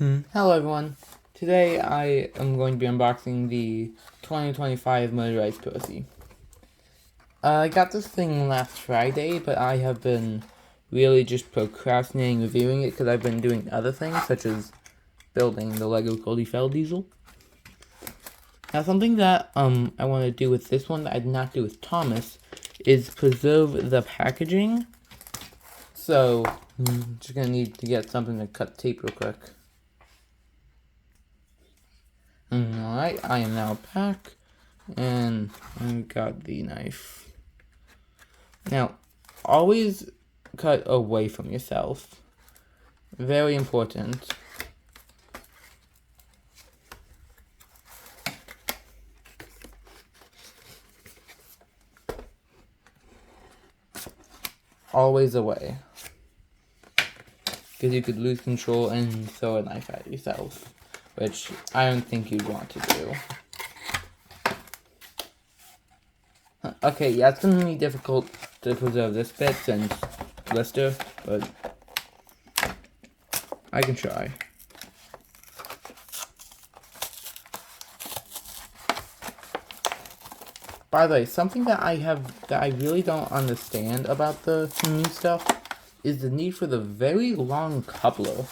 Hello everyone. Today I am going to be unboxing the 2025 Motorized Percy. I got this thing last Friday, but I have been really just procrastinating reviewing it because I've been doing other things, such as building the Lego Cody Fell diesel. Now something that I want to do with this one that I did not do with Thomas is preserve the packaging. So, I'm just going to need to get something to cut tape real quick. Alright, I am now back, and I've got the knife. Now, always cut away from yourself. Very important. Always away. Because you could lose control and throw a knife at yourself, which I don't think you'd want to do. Okay, yeah, it's going to be difficult to preserve this bit since blister, but I can try. By the way, something that I really don't understand about the new stuff is the need for the very long coupler.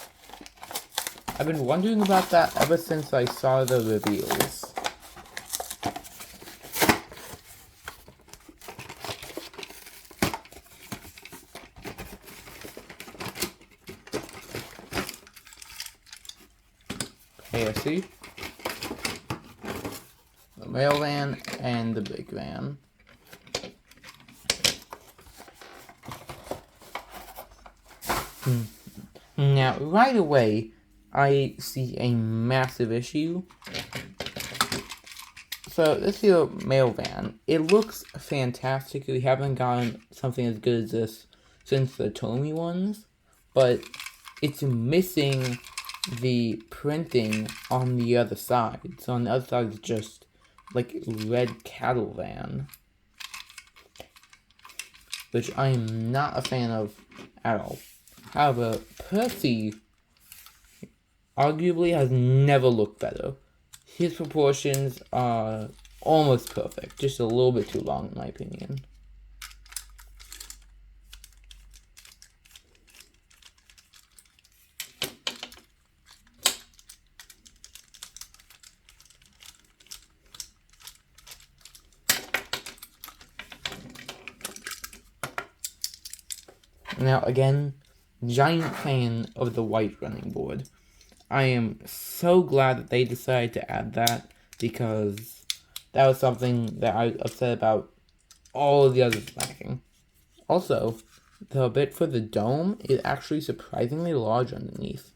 I've been wondering about that ever since I saw the reveals. Percy, the mail van, and the big van. Now, right away, I see a massive issue. So, this here mail van, it looks fantastic. We haven't gotten something as good as this since the Tomy ones, but it's missing the printing on the other side. So on the other side is just like red cattle van, which I am not a fan of at all. However, Percy arguably has never looked better. His proportions are almost perfect, just a little bit too long in my opinion. Now again, giant fan of the white running board. I am so glad that they decided to add that, because that was something that I was upset about all of the others lacking. Also, the bit for the dome is actually surprisingly large underneath.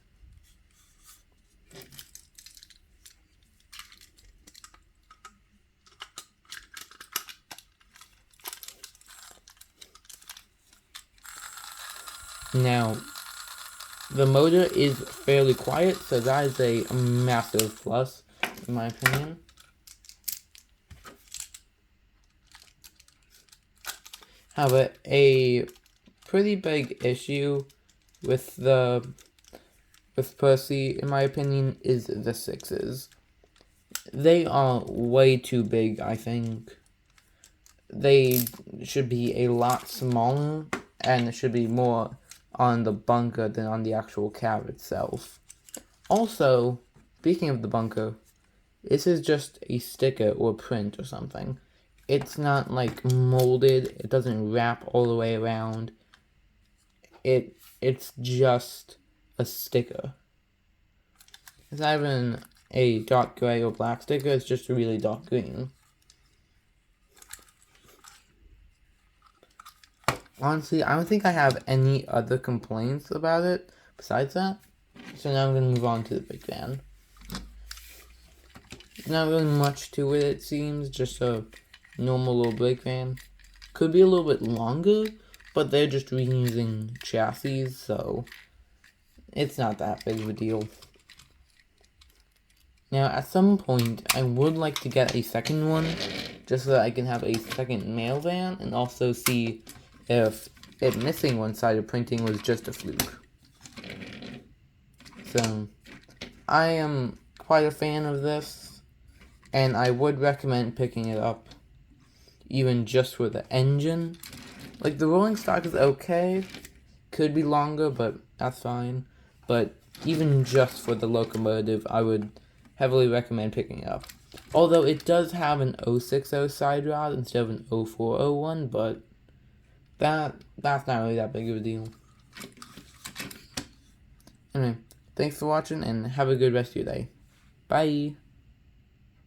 Now, the motor is fairly quiet, so that is a massive plus, in my opinion. However, a pretty big issue with Percy, in my opinion, is the sixes. They are way too big, I think. They should be a lot smaller, and it should be more on the bunker than on the actual cab itself. Also, speaking of the bunker, this is just a sticker or print or something. It's not like molded, it doesn't wrap all the way around. It's just a sticker. It's not even a dark gray or black sticker, it's just really dark green. Honestly, I don't think I have any other complaints about it besides that. So now I'm going to move on to the big van. Not really much to it, it seems. Just a normal little big van. Could be a little bit longer, but they're just reusing chassis, so it's not that big of a deal. Now, at some point, I would like to get a second one, just so that I can have a second mail van, and also see if it missing one side of printing was just a fluke. So, I am quite a fan of this, and I would recommend picking it up, even just for the engine. Like, the rolling stock is okay, could be longer, but that's fine. But even just for the locomotive, I would heavily recommend picking it up. Although it does have an 060 side rod instead of an 0401, but that's not really that big of a deal. Anyway, thanks for watching and have a good rest of your day. Bye!